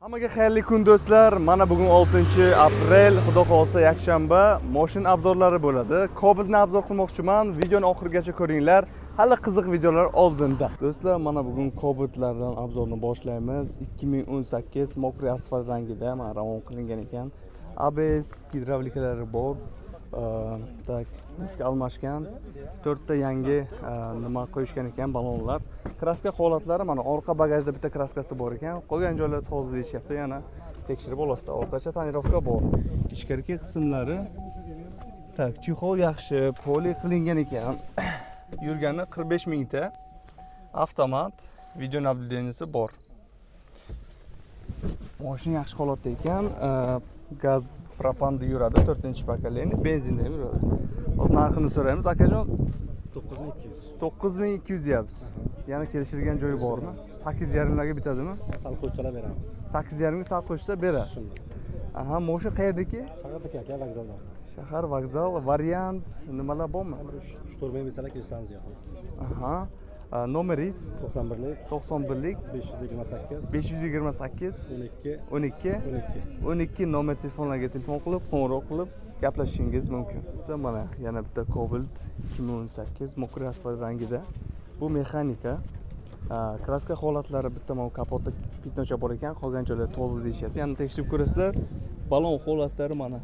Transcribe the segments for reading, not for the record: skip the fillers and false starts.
Hammaga xayrli kun do'stlar. Mana bugun 6-aprel, xudo xolsa yakshanba, mashina obzorlari bo'ladi. Cobalt'ni obzor qilmoqchiman. Videoni oxirigacha ko'ringlar. Hali qiziq videolar oldinda. Do'stlar, mana bugun Cobalt'lardan obzorni boshlaymiz. 2018 mokriy asfalt rangida mana ravon qilingan ekan. ABS gidravlikalari bor. Tak, disk almashgan. 4 ta yangi nima qo'yishgan ekan, balonlar. Kraska holatlari mana orqa bagajda bitta kraskasi bor ekan. Qolgan joylar toza deyishyapti. Yana tekshirib olasizlar. Orqacha tonirovka bor. Ichkarigi qismlari tak, chexol yaxshi, poli qilingan ekan. Yurgani 45 mingta. Avtomat, video nablideniyasi bor. Mashina yaxshi holatda ekan. Gaz propanda yuradi, 4-pokoleniya, benzinda ham yuradi. Hozir narxini so'raymiz, akajon. 9200. 9200 deyapsiz. Yana kelishilgan joyi bormi? 8,5 larga bitadimi? Sal qo'shchalar beramiz. 8,5 ga sal qo'shsa berasiz. Aha, mashina qayerdaki? Shahardagi aka vokzalda. Shahar vokzal, variant nimalar bormi? 3-4 ming bitsalar kelsangiz yo'q. Aha. Nomeringiz 91lik 91lik 528 528 12 12 nomer telefonlarga telefon qilib, qo'ng'iroq qilib gaplashishingiz mumkin. Mana yana bitta Cobalt 2018 mokriy asfalt rangida. Bu mexanika. Kraska holatlari bitta mana kapotda pitnocha bor ekan, qolgan joylar toza deyishyapti. Yana tekshirib ko'rasizlar. Balon holatlari mana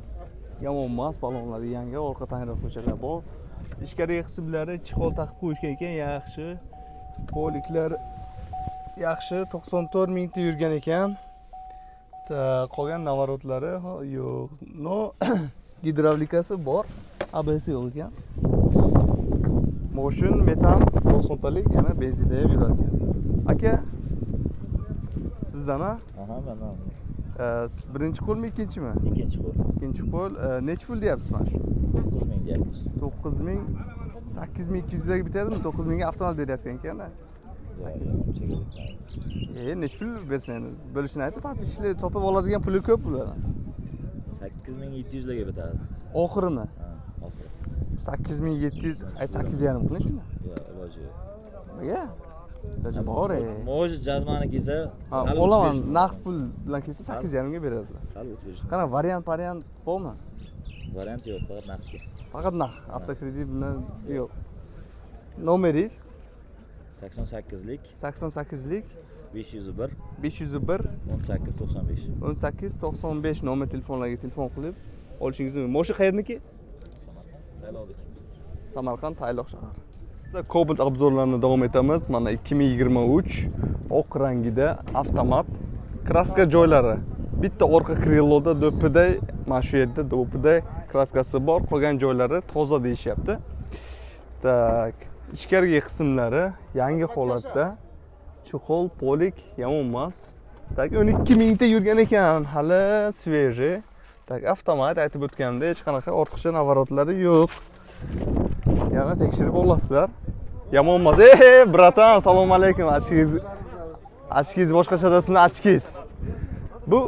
yomon emas, balonlari yangi, orqa tonirovkalar bor. Ichkarigi qismlari chexol taqib qo'yishgan ekan, yaxshi. Poliklar yaxshi, 94 mingta yurgan ekan. Qolgan navorotlari yo'q. No gidravlikasi bor, ABS yo'q ekan. Mashina metan 90 talik, yana benzinda ham yurar ekan. Aka, sizdami? Aha, mendan. Birinchi qo'lmi, ikkinchimi? Ikkinchi qo'l. Ikkinchi qo'l. Necha pul deyapsiz mana shu? 9000 deyapmiz. 9000, 8200 ga bitadimi? 9000 ga avtomat berayotgan ekan-da. Necha pul bersan? Bo'lishini aytib, patishlar sotib oladigan puli ko'p bular. 8700 larga bitadi. Oxirimi? Ha, oxiri. 8700, ay 8,5 qilin shuni. Yo'q, iloji yo'q. Nega? Iloji bor. Mo'j jazmani kelsa, olaman, naqd pul bilan kelsa 8,5 ga beradilar. Sal o'tirish. Qana variant bormi? Variant yo'q, faqat naqd. Faqat naqd, avtokredit bilan yo'q. Nomeringiz 88lik 88lik 501 501 1895. 1895 nomer telefonlarga telefon qilib olishingiz mumkin. Mashina qayerniki? Samarqand, Tayloq shahar. Cobalt obzorlarini davom etamiz. Mana 2023 oq rangida avtomat. Kraska joylari. Bitta orqa krilloda do'ppiday, mana shu yerda do'ppiday kraskasi bor. Qolgan joylari toza deyishyapti. Tak, ichkarigi qismlari yangi holatda. Chexol, polik, yomon emas. Tak, 12 mingta yurgan ekan, hali sveji. Tak, avtomat aytib o'tganimda hech qanaqa ortiqcha navorotlari yo'q. Yana tekshirib olasizlar. Yomon emas. Bratan, assalomu alaykum. Achkingiz boshqachadasini achkingiz. Bu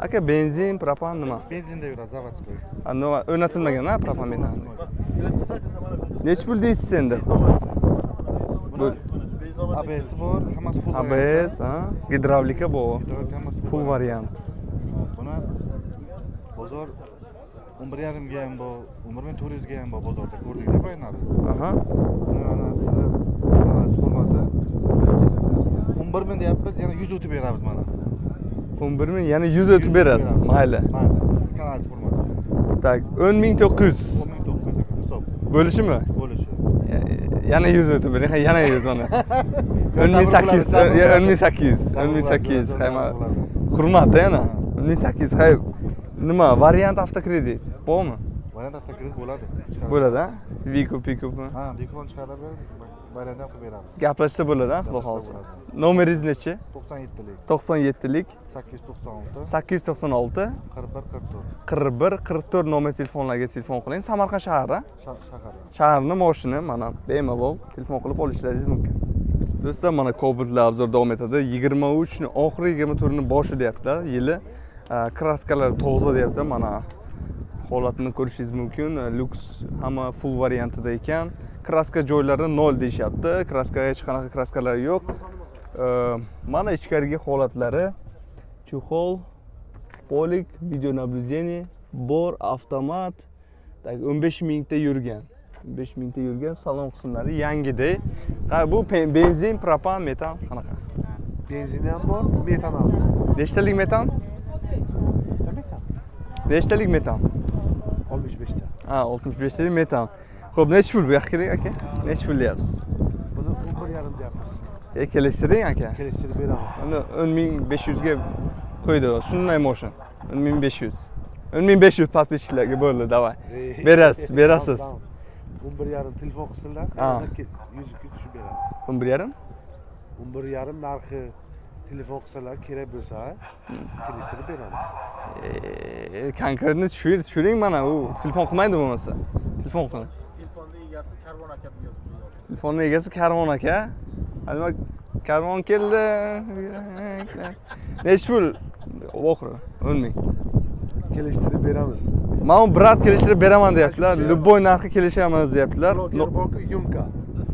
aka benzin, propan nima? Benzinda yuradi, zavodskoy. Ano o'rnatilmagan-a, propan metan. Necha pul deysiz endi? Bu ABS bor, hammasi full. ABS, gidravlika bor. Full variant. Buni bozor 11,5 ga ham bor, 11400 ga ham bor bozorda. Ko'rdingizmi bayonlari? Aha. Buni mana sizni hurmati 11000 deyapmiz, yana 100 o'tib beramiz mana. 11000, yana 100 o'tib berasiz. Mayli. Mayli. Kanal hurmati. Tak, 10900. 10900 hisob. Bo'lishimi? Bo'lishi. Yana 100 o'tib bering, yana 100 mana. 10800, 10800, 10800. Hayma. Hurmat yana. 10800. Hay. Nima, variant avtokredit bormi? Variant avtokredit bo'ladi. Bo'ladi-a? Vico, Pickup-mi? Ha, Bikon chiqarib, variant ham qilib beramiz. Gaplashsa bo'ladi-a, xudo xolsa. Nomeringiz nechi? 97lik 97lik 896 896 41 44 41 44 nomer telefonlarga telefon qiling. Samarqand shahri. shahar. Shaharni mashina mana bemalol telefon qilib olishlaringiz mumkin. Do'stlar, mana Cobalt'lar obzor davom etadi. 23 ni oxiri 24 ni boshi deyaptilar. Yili kraskalar toza deyapti. Mana holatini ko'rishingiz mumkin. Lux hamma full variantida ekan. Kraska joylari 0 deyishyapti. Kraskaga hech qanaqa kraskalar yo'q. Mana ichkarigi holatlari чехол, polik, video naблюдение, bor, avtomat. 15 mingta yurgan. 15 mingta yurgan, salon qismlari yangiday. Bu benzin, propan, metan qanaqa? Benzin ham bor, metan ham bor. Nechtalik metan? Metan. Nechtalik metan? 65 ta. Ha, 65 talik metan. Xo'p, necha pul bu yoqqa kerak aka? Necha pul deyapsiz? Buni 11,5 deyapmiz. Kelishtiring aka. Kelishtirib beramiz. Uni 10500 ga qo'ydi. Shunday motion. 10500. 10500 подписчикlarga bo'ldi, davay. Berasiz, berasiz. 11,5 telefon qilsinlar, Ha. 100 ga tushib beramiz. 11,5? 11,5 narxi telefon qilsalar kerak bo'lsa, kelishtirib beramiz. Konkretni tushiring mana, u telefon qilmaydi bo'lmasa. Telefon qiling. Telefonni egasi Karvon aka deb yozib qo'ygan. Telefonni egasi Karvon aka. Nima Karvon keldi. Necha pul? Oxiri 10 ming. Kelishtirib beramiz. Mana brat kelishtirib beraman deyaptilar. Любой narxi kelishamiz deyaptilar. Blogerbank Yunka.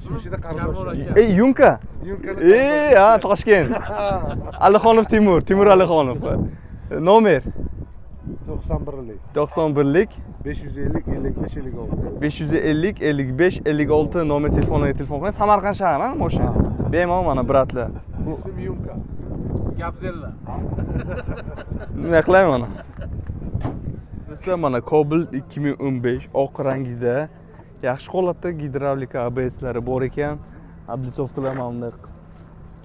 Shunishida Karvon qarindosh. aka. Ey, Yunka. Yunkani Ha, Toshkent. Alixonov Timur Alixonov. Nomer 91lik. 91lik 550 55 56. 550 55 56 nomer telefoniga telefon qiling. Samarqand shahri, moshina. Bemalol mana bratlar. İsmim Yunka. Gapzella. Nima qilayman mana? Sizlar mana Cobalt 2015 oq rangida yaxshi holatda gidravlika ABSlari bor ekan. Ablisovkalar mana bunday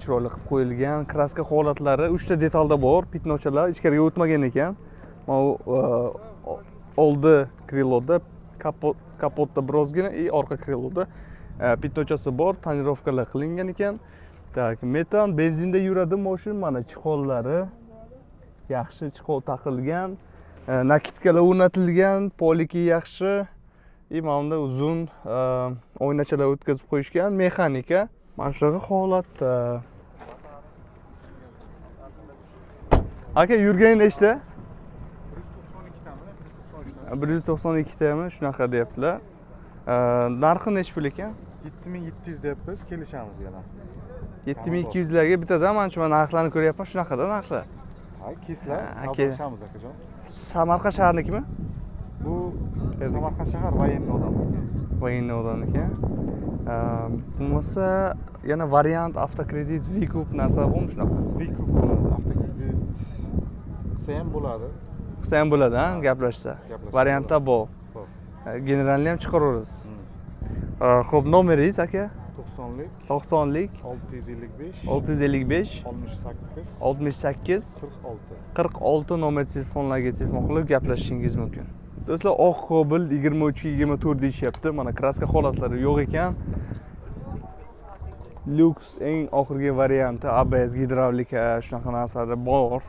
chiroyli qilib qo'yilgan. Kraska holatlari 3 ta detalda bor. Pitnochalar ichkariga o'tmagan ekan. Mana oldi kriloda, kapotda birozgina orqa kriloda pitnochasi bor, tonirovkalar qilingan ekan. Tak, metan benzinda yuradi mashina, mana chiqollari yaxshi chiqol taqilgan, nakitkalar o'rnatilgan, poliki yaxshi. Mana bunda uzun oynachalar o'tkazib qo'yishgan, mexanika. Mana shunaqa holatda. Aka yurgani nechta? 192 tami shunaqa deyaptilar. Narxi nech pul ekan? 7700 deyapmiz, kelishamiz yana. 7200 larga bittadan mana shu narxlarni ko'ryapman, shunaqada narxlar. Ha, keslar, aka. savdolashamiz akajon. Samarqand shahrinikimi? Bu Samarqand shahar voyenniy odamniki. Voyenniy odamniki. Bo'lmasa yana variant avtokredit, Vikup narsalar bormi shunaqa? Vikup bo'ladi, avtokredit qilsa ham bo'ladi. Qilsa ham bo'ladi, ha, gaplashsa. Variantda bor. Generalni ham chiqaramiz. Xo'p, nomeringiz aka? 90lik 90lik 655 655 68 68 46. 46 nomer telefonlarga telefon qilib gaplashishingiz mumkin. Do'stlar, oq Cobalt 23-24 deyishyapti. Mana kraska holatlari yo'q ekan. Lux eng oxirgi varianti ABS gidravlika shunaqa narsalar bor.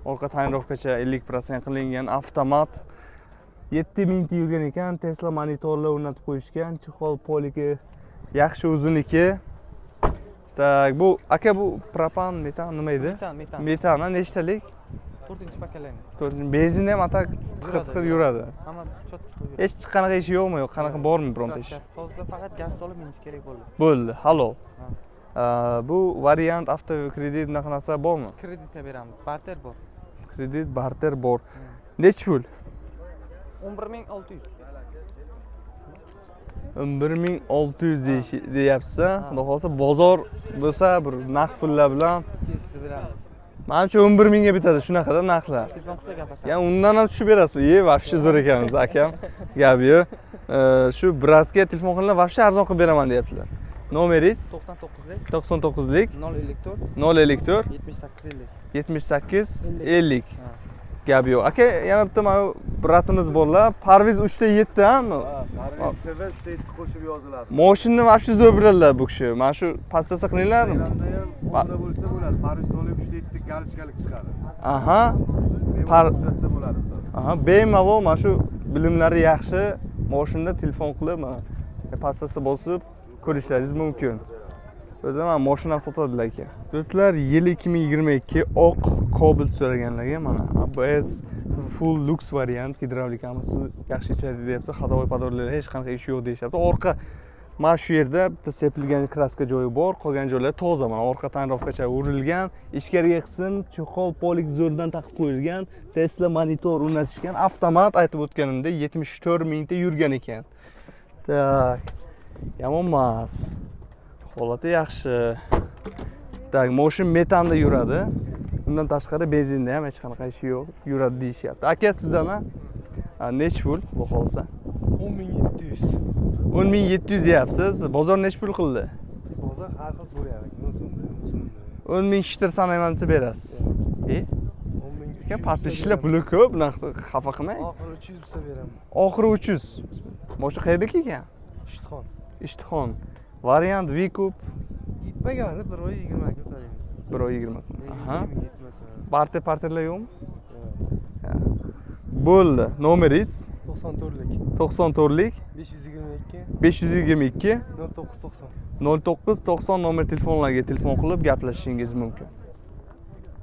Orqa tonirovkacha 50% qilingan, avtomat. 7000 ta yurgan ekan, Tesla monitorlar o'rnatib qo'yishgan, chexol poliki yaxshi uzunligi. Tak, bu aka bu propan, metan nima edi? Metan. Metan nechtalik? 4-paketlangan. 4. Benzinda ham atak qirq yuradi. Hammasi cho'tib qo'ygan. Hech qanaqa ishi yo'qmi? Yo'q, qanaqa bormi bironta ish? Hozirda faqat gaz solib minish kerak bo'ldi. Bo'ldi, halol. Bu variant avtokredit bunaqa narsa bormi? Kreditga beramiz. Barter bor. Kredit, barter bor. Necha pul? 11600. 11600 deyapsiz, xudo xolsa bozor bo'lsa bir naqd pullar bilan Kelishtirib beramiz. menimcha 11000 ga bitadi shunaqada narxlar. Telefon qilsa gaplashamiz. Yani undan ham tushib berasizmi? Вообще zo'r ekanmiz akam. Gap yo'q. Shu bratga telefon qilinglar, вообще arzon qilib beraman deyaptilar. Nomeringiz 99lik 99lik 054 054 78 50. 78 50. Gap yo'q. Aka, yana bitta mana bratimiz borlar. Parviz 3 ta 7 ha? Parviz TV 3 ta 7 qo'shib yoziladi. Moshinni вообще zo'r biladilar bu kishi. Mana shu passasa qilinglar. Onda bo'lsa bo'ladi. Parviz to'lib 3 ta 7 galichkalik chiqadi. Aha. Ko'rsatsa bo'ladi. Aha, bemalol mana shu bilimlari yaxshi. Moshinda telefon qilib, mana passasa bosib ko'rishlaringiz mumkin. O'zi mana mashina sotadilar aka. Do'stlar, yil 2022 oq Cobalt so'raganlarga mana ABS full lux variant gidravlikamiz yaxshi ichadi deyapti. Ходовой подводlar hech qanaqa ishi yo'q deyapti. Orqa Mana shu yerda bitta sepilgan kraska joyi bor, qolgan joylar toza. Mana orqa tonirovkacha urilgan, ichkariga qism chexol polik zo'rdan taqib qo'yilgan, Tesla monitor o'rnatishgan, avtomat aytib o'tganimda 74 mingta yurgan ekan. Tak. Yomon emas. Holati yaxshi. Tak, motion metanda yuradi. Undan tashqari benzinda ham hech qanaqa ishi yo'q, yuradi deyishyapti. Aka sizdan nechi pul bu holsa? 10.700. 10.700 deyapsiz. Bozor nechi pul qildi? Bozor har xil so'rayapti. 10.000 shtir sanayman desa berasiz. 10.000. Aka past ishlar puli ko'p, bunaqa xafa qilmang. Oxiri 300 bo'lsa beraman. Oxiri 300. Mo'sha qayerdaki ekan? Ishtixon. Ishtixon. Variant V-Coupe Yetmagani 1 oy 20 kun qaraymiz. 1 oy 20 kun. Aha. Yetmasa. Parterlar yo'qmi? Bo'ldi. Nomeringiz 94lik. 94lik 522 522 0990. 0990 nomer telefonlarga telefon qilib gaplashishingiz mumkin.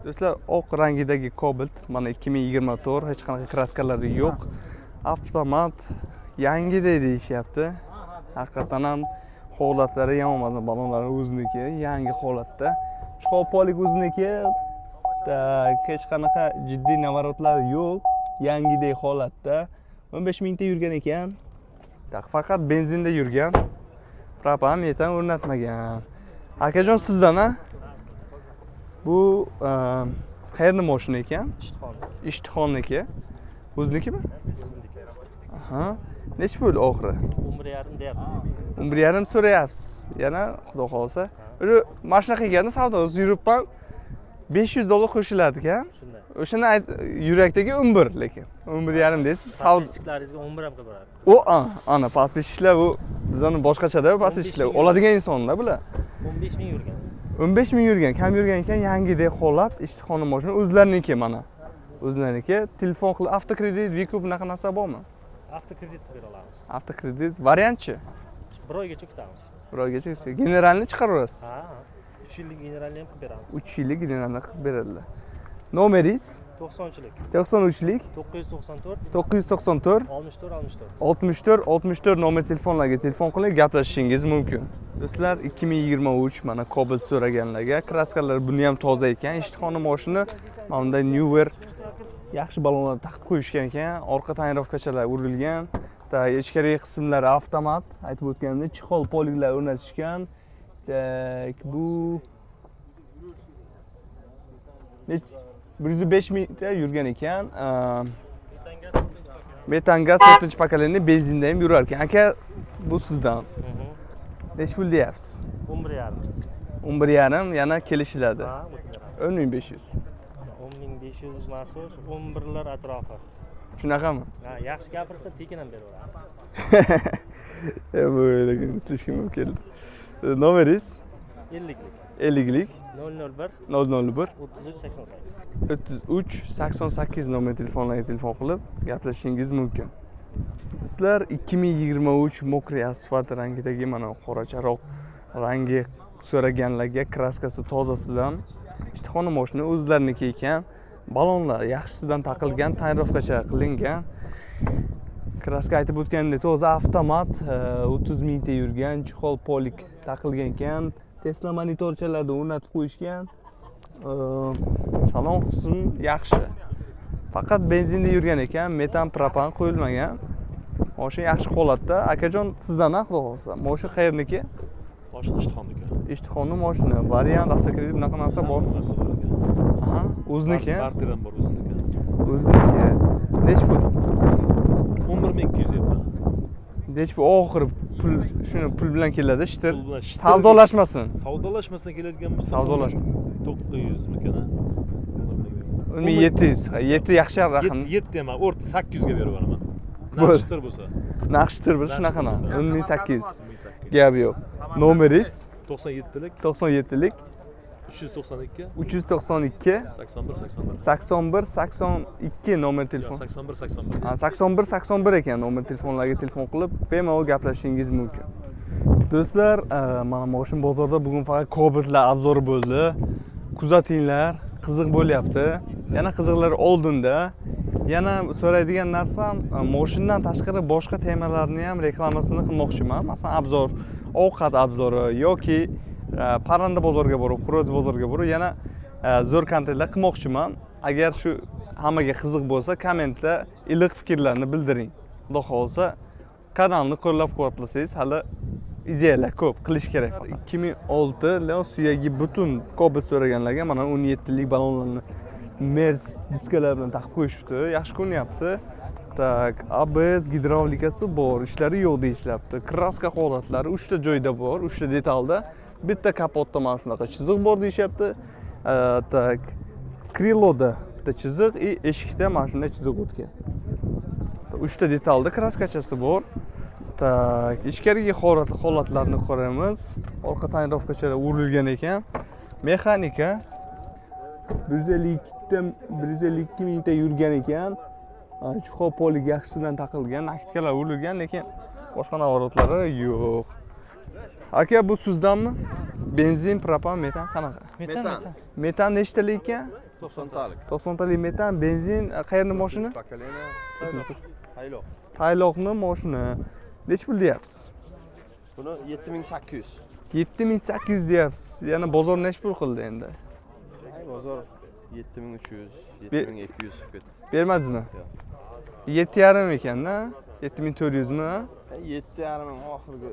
Do'stlar, oq rangidagi Cobalt mana 2024, hech qanaqa kraskalari yo'q. Avtomat yangiday deyishyapti. Haqiqatan ham holatlari ham emas, balonlari o'ziniki, yangi holatda. Shqopolik o'ziniki. Hech qanaqa jiddiy navarotlar yo'q, yangiday holatda. 15 mingta yurgan ekan. Faqat benzinda yurgan. Propan metan o'rnatmagan. Akajon sizdan bu qayerning mashina ekan? Ishtixonniki. O'zinikimi? Aha. Nechi pul oxiri? 11,5 deyapmiz. 11,5 so'rayapsiz. Yana xudo xolsa. Mana shunaqa ekan, savdosi yuribman. $500 qo'shiladi-ku. Shunday. O'shani yurakdagi 11 lekin. 11,5 deysiz. Podpischalaringizga 11 ham qilib beradi. O, ana podpischlar bu bizning boshqachada podpischlar oladigan insonlar bular. 15 ming yurgan. 15 ming yurgan, kam yurgan ekan, yangidek holat, ishtixona mashina o'zlariniki mana. O'zlariniki. Telefon qilib avtokredit, V-Coupe bunaqa narsa bormi? Avtokredit qilib bera olamiz. Avtokredit variantchi? 1 oygacha kutamiz. 1 oygacha. Generalni chiqaraverasiz. Ha, 3 yillik generalni ham qilib beramiz. 3 yillik generalni qilib beradilar. Nomeringiz 90chilik 93lik 994 994 64 nomer telefonlarga telefon qilib gaplashishingiz mumkin. Do'stlar, 2023 mana Cobalt so'raganlarga kraskalar buni ham toza ekan, ishtixona mashina, mana bunday Newer yaxshi balonlar taqib qo'yishgan ekan, orqa tonirovkachalar urilgan, ichkariga qismlari avtomat, aytib o'tganimdek chexol poliklar o'rnatishgan. Bu 105 mingta yurgan ekan. Metan gaz 4-chi pokoleniya benzinda ham yurar ekan. Aka, bu sizdan. Nechi pul deyapsiz? 11,5. 11,5 yana kelishiladi. 10.500. 10.500 maxsus 11lar atrofi. Shunaqami? Ha, yaxshi gapirsa tekin ham beraveramiz. Bu lekin slishkim keldi. Nomeringiz 50lik 50lik 001 001 33 88. 33 88 nomer telefonlarga telefon qilib gaplashishingiz mumkin. Sizlar 2023 mokriy asfalt rangidagi mana qoracharoq rangi so'raganlarga kraskasi tozasidan ishtixona mashina o'zlariniki ekan. Balonlar yaxshisidan taqilgan, tonirovkacha qilingan. Kraska aytib o'tgandek toza avtomat, 30 mingta yurgan, chexol polik taqilgan ekan. Tesla monitorchalarni o'rnatib qo'yishgan. Salon qismi yaxshi. Faqat benzinda yurgan ekan, metan propan qo'yilmagan. Mashina yaxshi holatda. Akajon, sizdan xudo xolsa, mashina qayerniki? Mashina Ishtixonniki. Ishtixonning mashina, variant, avtokredit bunaqa narsa bormi? Aha, o'ziniki. Barter ham bor o'ziniki. O'ziniki. Nechi pul? 11.200 yevro. Nechi pul oxiri pul shuni pul bilan keladi, ishtir. Pul bilan ishtir. Savdolashmasin. Savdolashmasa keladigan bo'lsa Savdolashma. 900 mikana. 1700. 7 yaxshi raqam. 7 emas, o'rta 800 ga berib beraman. Bo'ldi. Naqshtir bo'lsa. Naqshtir bo'lsa shunaqa narsa. 10800. 1800. Gap yo'q. Nomeringiz 97lik 97lik 392 392 81 82 nomer telefon. 81 81 ekan nomer telefonlarga telefon qilib bemalol gaplashishingiz mumkin. Do'stlar, mana mashina bozorda bugun faqat Cobaltlar obzori bo'ldi. Kuzatinglar, qiziq bo'lyapti. Yana qiziqlar oldinda. Yana so'raydigan narsam, mashinadan tashqari boshqa temalarni ham reklamasini qilmoqchiman. Masalan, obzor ovqat obzori yoki parranda bozoriga borib, Xo'roz bozoriga borib yana zo'r kontentlar qilmoqchiman. Agar shu hammaga qiziq bo'lsa, kommentda iliq fikrlarni bildiring. Xudo xohlasa, kanalni qo'llab-quvvatlasangiz, hali ideyalar ko'p, qilish kerak faqat. 2006 suyagi butun Cobalt so'raganlarga mana 17 lik ballonlarni Mers diskalar bilan taqib qo'yishibdi. Yaxshi ko'rinyapti. Tak, ABS gidravlikasi bor, ishlari yo'q deyishlabdi. Kraska holatlari 3 ta joyda bor, 3 ta detalda. Bitta kapotda mana shunaqa chiziq bor deyishyapti. Tak, kriloda bitta chiziq, eshikda mana shunday chiziq o'tgan. 3 ta detalda kraskachasi bor. Tak, ichkarigi holatlarni ko'ramiz. Orqa tonirovkachalar urilgan ekan. Mexanika 152 mingta yurgan ekan. Chuqur polik yaxshidan taqilgan, naktikalar urilgan, lekin boshqa navoratlari yo'q. Aka, bu sizdanmi? Benzin, propan, metan qanaqa? Metan nechtalik ekan? 90 talik. 90 talik metan, benzin, qayerni mashina? Pokoleniya. Tayloq. Tayloqni mashina. Nech pul deyapsiz? Buni 7800. 7800 deyapsiz. Yana bozor nech pul qildi endi? Bozor 7300, 7200 ketdi. Bermadingizmi? Yo'q. 7,5 ekanda, 7400 mi? 7,5 ming oxirgi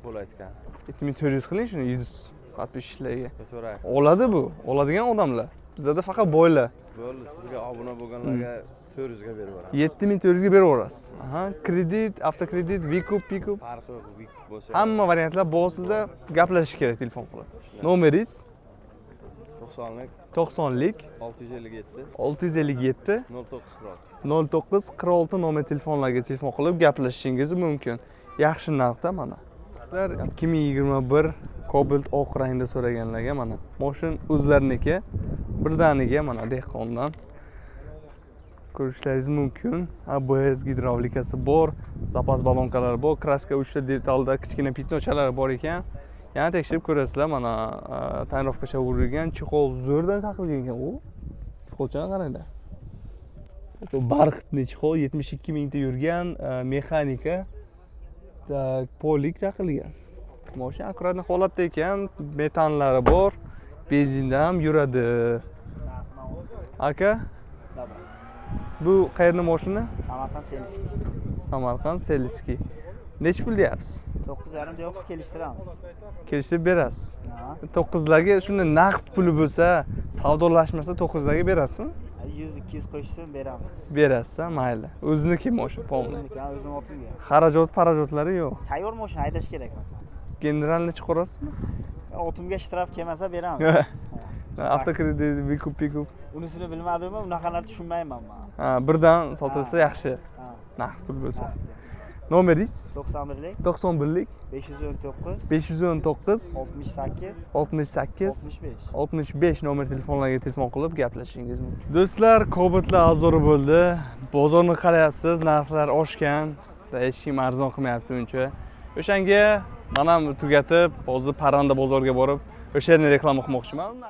bo'layotgan. 7400 qiling shuni 160 ishlarga. Ko'taray. Oladi bu. Oladigan odamlar. Bizda faqat boylar. Bo'ldi, sizga obuna bo'lganlarga 400 ga berib yuboraman. 7400 ga berib yuborasiz. Aha, kredit, avtokredit, Vikup, Pikup. Farqi yo'q, Vikup bo'lsa. Hamma variantlar bo'lsa gaplashish kerak telefon qilib. Nomeringiz 90lik 90lik 657 657 0946. 0946 nomer telefonlarga telefon qilib gaplashishingiz mumkin. Yaxshi narxda mana. Sizlar 2021 Cobalt oq rangda so'raganlarga mana mashin o'zlariniki birdaniga mana dehqondan ko'rishlaringiz mumkin. ABS gidravlikasi bor, zapas balonkalari bor, kraska 3 ta detalda kichkina pitnochalar bor ekan. Yana tekshirib ko'rasizlar, mana tonirovkacha urilgan, chexol zo'rdan taqilgan ekan u. Chexolchani qaranglar. Bu barxitli chexol 72 mingta yurgan, mexanika, polik taqilgan. Mashina akkuratli holatda ekan, metanlari bor, benzinda ham yuradi. Aka, bu qayerning mashina? Samarqand Seliski. Samarqand Seliski. Nech pul deyapsiz? 9,5 9 kelishtiramiz. Kelishib berasiz. 9larga shunda naqd puli bo'lsa, savdolashmasa 9larga berasizmi? 100-200 qo'shsin beramiz. Berasiz, mayli. O'ziniki mashina, polni. O'zim otimga. Xarajat-parajotlari yo'q. Tayyor mashina haydash kerak. Generalni chiqarasizmi? Otimga shtraf kelmasa beramiz. Avtokredit, Vikup, Pikup. Unisini bilmadimmi, unaqalarni tushunmayman men. Ha, birdan sotilsa yaxshi. Naqd pul bo'lsa. Nomeringiz? 91lik 91lik 519 519 68 68 65. 65 nomer telefonlarga telefon qilib gaplashishingiz mumkin. Do'stlar, Cobaltlar obzori bo'ldi. Bozorni qarayapsiz, narxlar oshgan. Hech kim arzon qilmayapti uncha. O'shanga mana tugatib, hozir parranda bozoriga borib, o'sha yerni reklama qilmoqchiman.